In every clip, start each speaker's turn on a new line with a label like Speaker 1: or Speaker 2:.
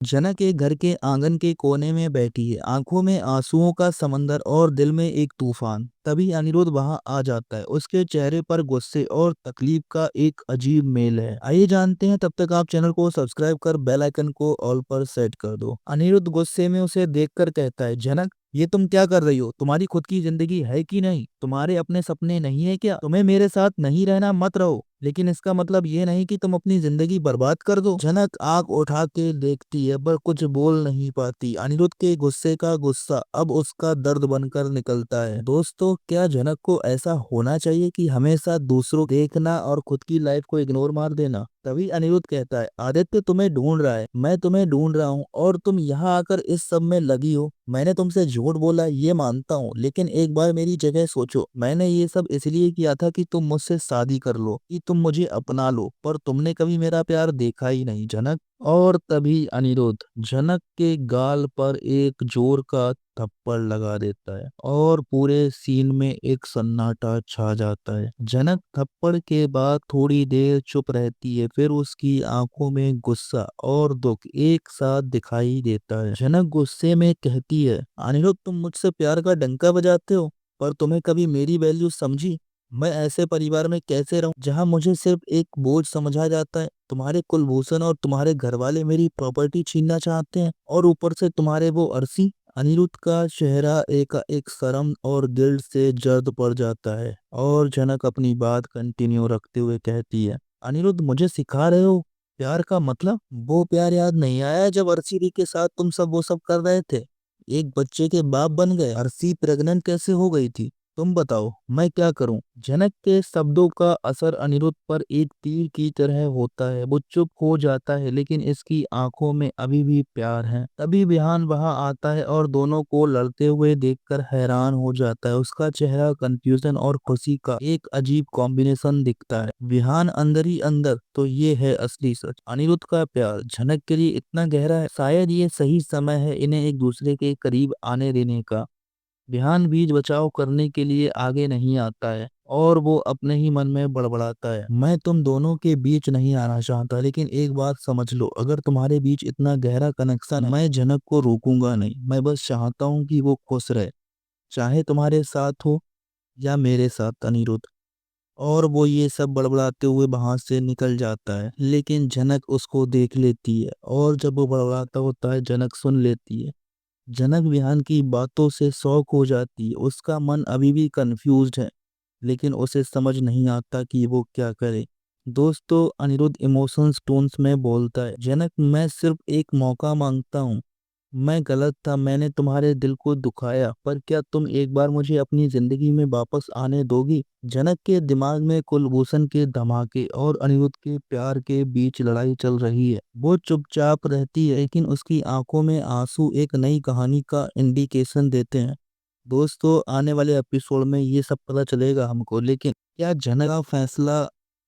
Speaker 1: जनक एक घर के आंगन के कोने में बैठी है, आंखों में आंसुओं का समंदर और दिल में एक तूफान। तभी अनिरुद्ध वहां आ जाता है। उसके चेहरे पर गुस्से और तकलीफ का एक अजीब मेल है। आइए जानते हैं। तब तक आप चैनल को सब्सक्राइब कर बेल आइकन को ऑल पर सेट कर दो। अनिरुद्ध गुस्से में उसे देखकर कहता है, जनक ये तुम क्या कर रही हो? तुम्हारी खुद की जिंदगी है कि नहीं? तुम्हारे अपने सपने नहीं है क्या? तुम्हें मेरे साथ नहीं रहना मत रहो, लेकिन इसका मतलब ये नहीं कि तुम अपनी जिंदगी बर्बाद कर दो। जनक आंख उठा के देखती है पर कुछ बोल नहीं पाती। अनिरुद्ध के गुस्से का गुस्सा अब उसका दर्द बनकर निकलता है। दोस्तों, क्या जनक को ऐसा होना चाहिए कि हमेशा दूसरों देखना और खुद की लाइफ को इग्नोर मार देना? तभी अनिरुद्ध कहता है, आदित्य तुम्हें ढूंढ रहा है, मैं तुम्हें ढूंढ रहा हूँ और तुम यहाँ आकर इस सब में लगी हो। मैंने तुमसे झूठ बोला ये मानता हूँ, लेकिन एक बार मेरी जगह सोचो। मैंने ये सब इसलिए किया था कि तुम मुझसे शादी कर लो, कि तुम मुझे अपना लो, पर तुमने कभी मेरा प्यार देखा ही नहीं जनक। और तभी अनिरुद्ध जनक के गाल पर एक जोर का थप्पड़ लगा देता है और पूरे सीन में एक सन्नाटा छा जाता है। जनक थप्पड़ के बाद थोड़ी देर चुप रहती है, फिर उसकी आंखों में गुस्सा और दुख एक साथ दिखाई देता है। जनक गुस्से में कहती है, अनिरुद्ध तुम मुझसे प्यार का डंका बजाते हो, पर तुम्हें कभी मेरी वैल्यू समझी? मैं ऐसे परिवार में कैसे रहूं जहां मुझे सिर्फ एक बोझ समझा जाता है? तुम्हारे कुलभूषण और तुम्हारे घर वाले मेरी प्रॉपर्टी छीनना चाहते हैं, और ऊपर से तुम्हारे वो अरसी। अनिरुद्ध का चेहरा एक शर्म और गिल्ट से जर्द पड़ जाता है और जनक अपनी बात कंटिन्यू रखते हुए कहती है, अनिरुद्ध मुझे सिखा रहे हो प्यार का मतलब? वो प्यार याद नहीं आया जब अर्शी दी के साथ तुम सब वो सब कर रहे थे? एक बच्चे के बाप बन गए। अर्शी प्रेग्नेंट कैसे हो गई थी? तुम बताओ, मैं क्या करूं? जनक के शब्दों का असर अनिरुद्ध पर एक तीर की तरह होता है। वो चुप हो जाता है, लेकिन इसकी आंखों में अभी भी प्यार है। तभी विहान वहां आता है और दोनों को लड़ते हुए देखकर हैरान हो जाता है। उसका चेहरा कंफ्यूजन और खुशी का एक अजीब कॉम्बिनेशन दिखता है। विहान अंदर ही अंदर, तो ये है असली सच। अनिरुद्ध का प्यार जनक के लिए इतना गहरा है, शायद ये सही समय है इन्हें एक दूसरे के करीब आने देने का। ध्यान बीज बचाव करने के लिए आगे नहीं आता है और वो अपने ही मन में बड़बड़ाता है, मैं तुम दोनों के बीच नहीं आना चाहता, लेकिन एक बात समझ लो, अगर तुम्हारे बीच इतना गहरा कनेक्शन है, मैं जनक को रोकूंगा नहीं। मैं बस चाहता हूँ कि वो खुश रहे, चाहे तुम्हारे साथ हो या मेरे साथ। अनिरुद्ध और वो ये सब बड़बड़ाते हुए वहां से निकल जाता है, लेकिन जनक उसको देख लेती है और जब वो बड़बड़ाता होता है जनक सुन लेती है। जनक विहान की बातों से शॉक हो जाती है। उसका मन अभी भी कंफ्यूज्ड है, लेकिन उसे समझ नहीं आता कि वो क्या करे। दोस्तों, अनिरुद्ध इमोशंस टोन्स में बोलता है, जनक मैं सिर्फ एक मौका मांगता हूँ। मैं गलत था, मैंने तुम्हारे दिल को दुखाया, पर क्या तुम एक बार मुझे अपनी जिंदगी में वापस आने दोगी? जनक के दिमाग में कुलभूषण के धमाके और अनिरुद्ध के प्यार के बीच लड़ाई चल रही है। वो चुपचाप रहती है, लेकिन उसकी आंखों में आंसू एक नई कहानी का इंडिकेशन देते हैं। दोस्तों, आने वाले एपिसोड में ये सब पता चलेगा हमको, लेकिन क्या जनक का फैसला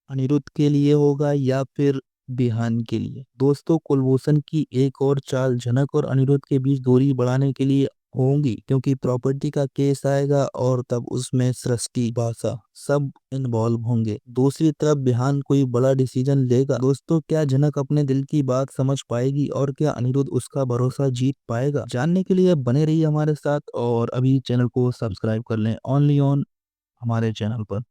Speaker 1: अनिरुद्ध के लिए होगा या फिर बिहान के लिए? दोस्तों, कुलभूषण की एक और चाल जनक और अनिरुद्ध के बीच दूरी बढ़ाने के लिए होंगी, क्योंकि प्रॉपर्टी का केस आएगा और तब उसमें सृष्टि, भाषा सब इन्वॉल्व होंगे। दूसरी तरफ बिहान कोई बड़ा डिसीजन लेगा। दोस्तों, क्या जनक अपने दिल की बात समझ पाएगी और क्या अनिरुद्ध उसका भरोसा जीत पाएगा? जानने के लिए बने रहिए हमारे साथ और अभी चैनल को सब्सक्राइब कर लें ओनली ऑन हमारे चैनल पर।